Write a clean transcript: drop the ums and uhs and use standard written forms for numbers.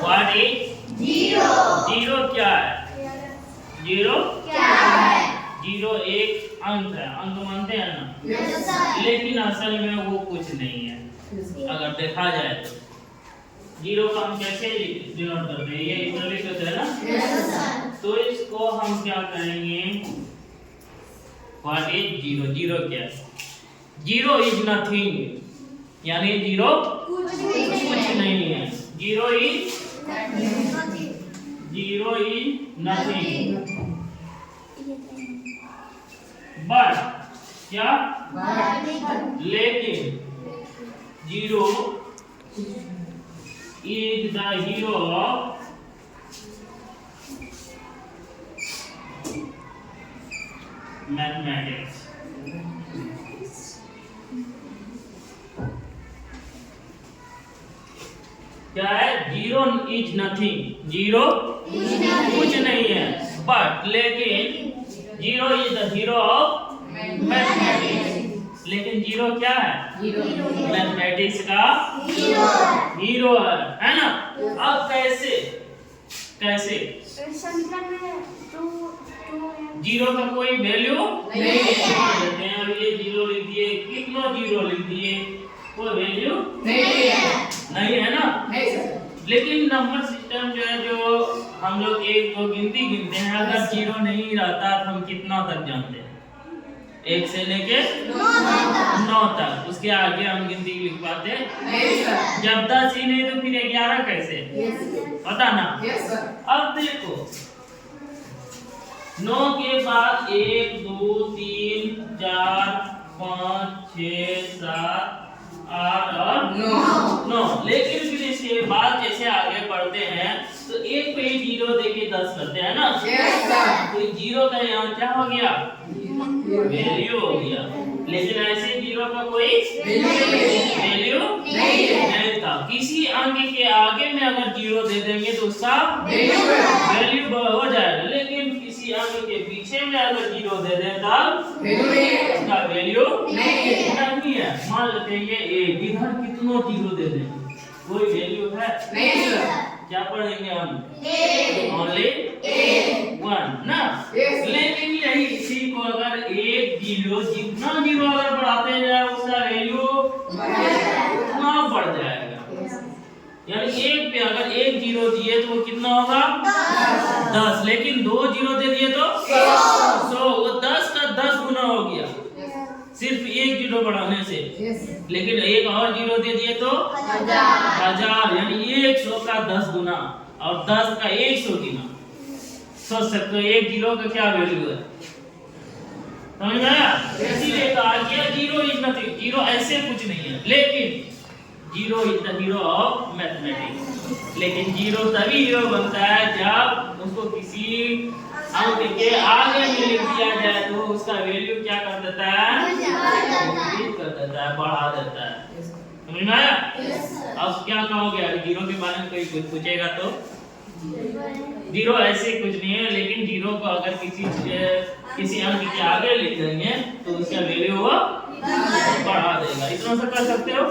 What is zero? Zero क्या है? Zero क्या है? जीरो एक अंक है, अंक मानते हैं ना? yes, लेकिन असल में वो कुछ नहीं है। अगर देखा जाए तो जीरो का हम कैसे डिनोट करते हैं? ये इधर लिख देते हैं ना? yes, तो इसको हम क्या करेंगे? What is zero? जीरो क्या है? जीरो इज नथिंग, यानी जीरो कुछ नहीं है। जीरो इज नथिंग, बट क्या? लेकिन zero is the hero of mathematics. क्या है? जीरो इज नथिंग, जीरो कुछ नहीं है, बट लेकिन zero is the hero of mathematics. लेकिन जीरो क्या है? मैथमेटिक्स का हीरो है ना? अब कैसे जीरो का कोई वैल्यू नहीं है। अब ये जीरो लिख दिए, कितना जीरो लिख दिए, कोई वैल्यू नहीं है ना? लेकिन नंबर सिस्टम जो है, जो हम लोग एक दो गिनती गिनते हैं, अगर जीरो नहीं रहता तो हम कितना तक जानते हैं? एक से लेके 9 तक। उसके आगे हम गिनती लिख पाते नहीं। जब 10 ही नहीं तो फिर 11 कैसे? पता ना? अब देखो 9 के बाद 1 2 3 4 5 6 7 8 और 9। लेकिन फिर इसके बाद जैसे आगे बढ़ते हैं तो एक पे ही जीरो देके 10 करते हैं ना? तो जीरो का यहाँ क्या हो गया? वैल्यू हो गया। लेकिन ऐसे जीरो का कोई वैल्यू नहीं था। किसी अंक के आगे में अगर जीरो दे देंगे तो उसका वैल्यू हो जाएगा, लेकिन किसी अंक के पीछे में अगर जीरो दे दें तब उसका वैल्यू नहीं है। मान लेते हैं ये एक, इधर कितनों जीरो दे दें, कोई वैल्यू है नहीं। क्या पढ़ेंगे हम? ओनली 1 ना? लेकिन यही इसी को अगर एक जीरो, जितना जीरो अगर बढ़ाते जाए उसका वैल्यू उतना बढ़ जाएगा। यानी एक पे अगर एक जीरो दिए तो वो कितना होगा? 10। लेकिन 2 जीरो दे दिए तो 100। वो 10 का 10 गुना हो गया सिर्फ एक जीरो बढ़ाने से। लेकिन एक और जीरो दे दिए तो 1000, यानी 100 का 10 गुना और 10 का 100 गुना। सोच सकते हो एक जीरो का क्या वैल्यू है? समझ में आया? इसीलिए कहा गया जीरो इज नथिंग, जीरो ऐसे कुछ नहीं है। लेकिन zero is the hero of mathematics. लेकिन जीरो तभी हीरो बनता है जब उसको किसी अंक के आगे में लिख दिया जाए तो उसका वैल्यू क्या कर देता है? इंक्रीज कर देता है, बढ़ा देता है। समझ में आया? अब क्या कहोगे अगर जीरो के बारे में कोई कुछ पूछेगा तो? जीरो ऐसे कुछ नहीं है, लेकिन जीरो को अगर किसी अंक के आगे लिख देंगे तो उसका वैल्यू वो बढ़ा देगा। इतना सा कर सकते हो?